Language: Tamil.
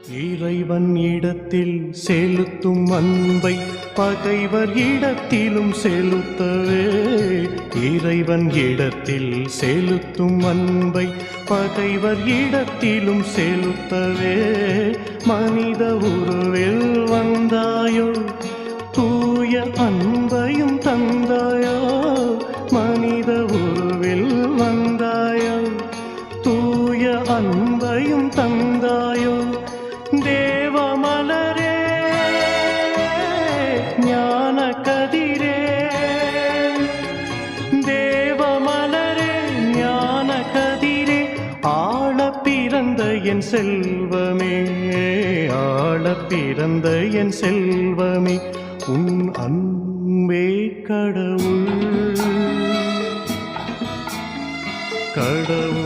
இறைவன் இடத்தில் செலுத்தும் அன்பை பகைவர் இடத்திலும் செலுத்தவே. இறைவன் இடத்தில் செலுத்தும் அன்பை பகைவர் இடத்திலும் செலுத்தவே. மனித உருவில் வந்தாயோ, தூய அன்பையும் தந்தாயோ. மனித உருவில் வந்தாயோ, தூய அன்பையும் தந்தாயோ. தேவ மலரே, ஞான கதிரே. தேவ மலரே, ஞான கதிரே. ஆள பிறந்த என் செல்வமே, ஆள பிறந்த என் செல்வமே. உன் அன்பே கடவுள், கடவுள்.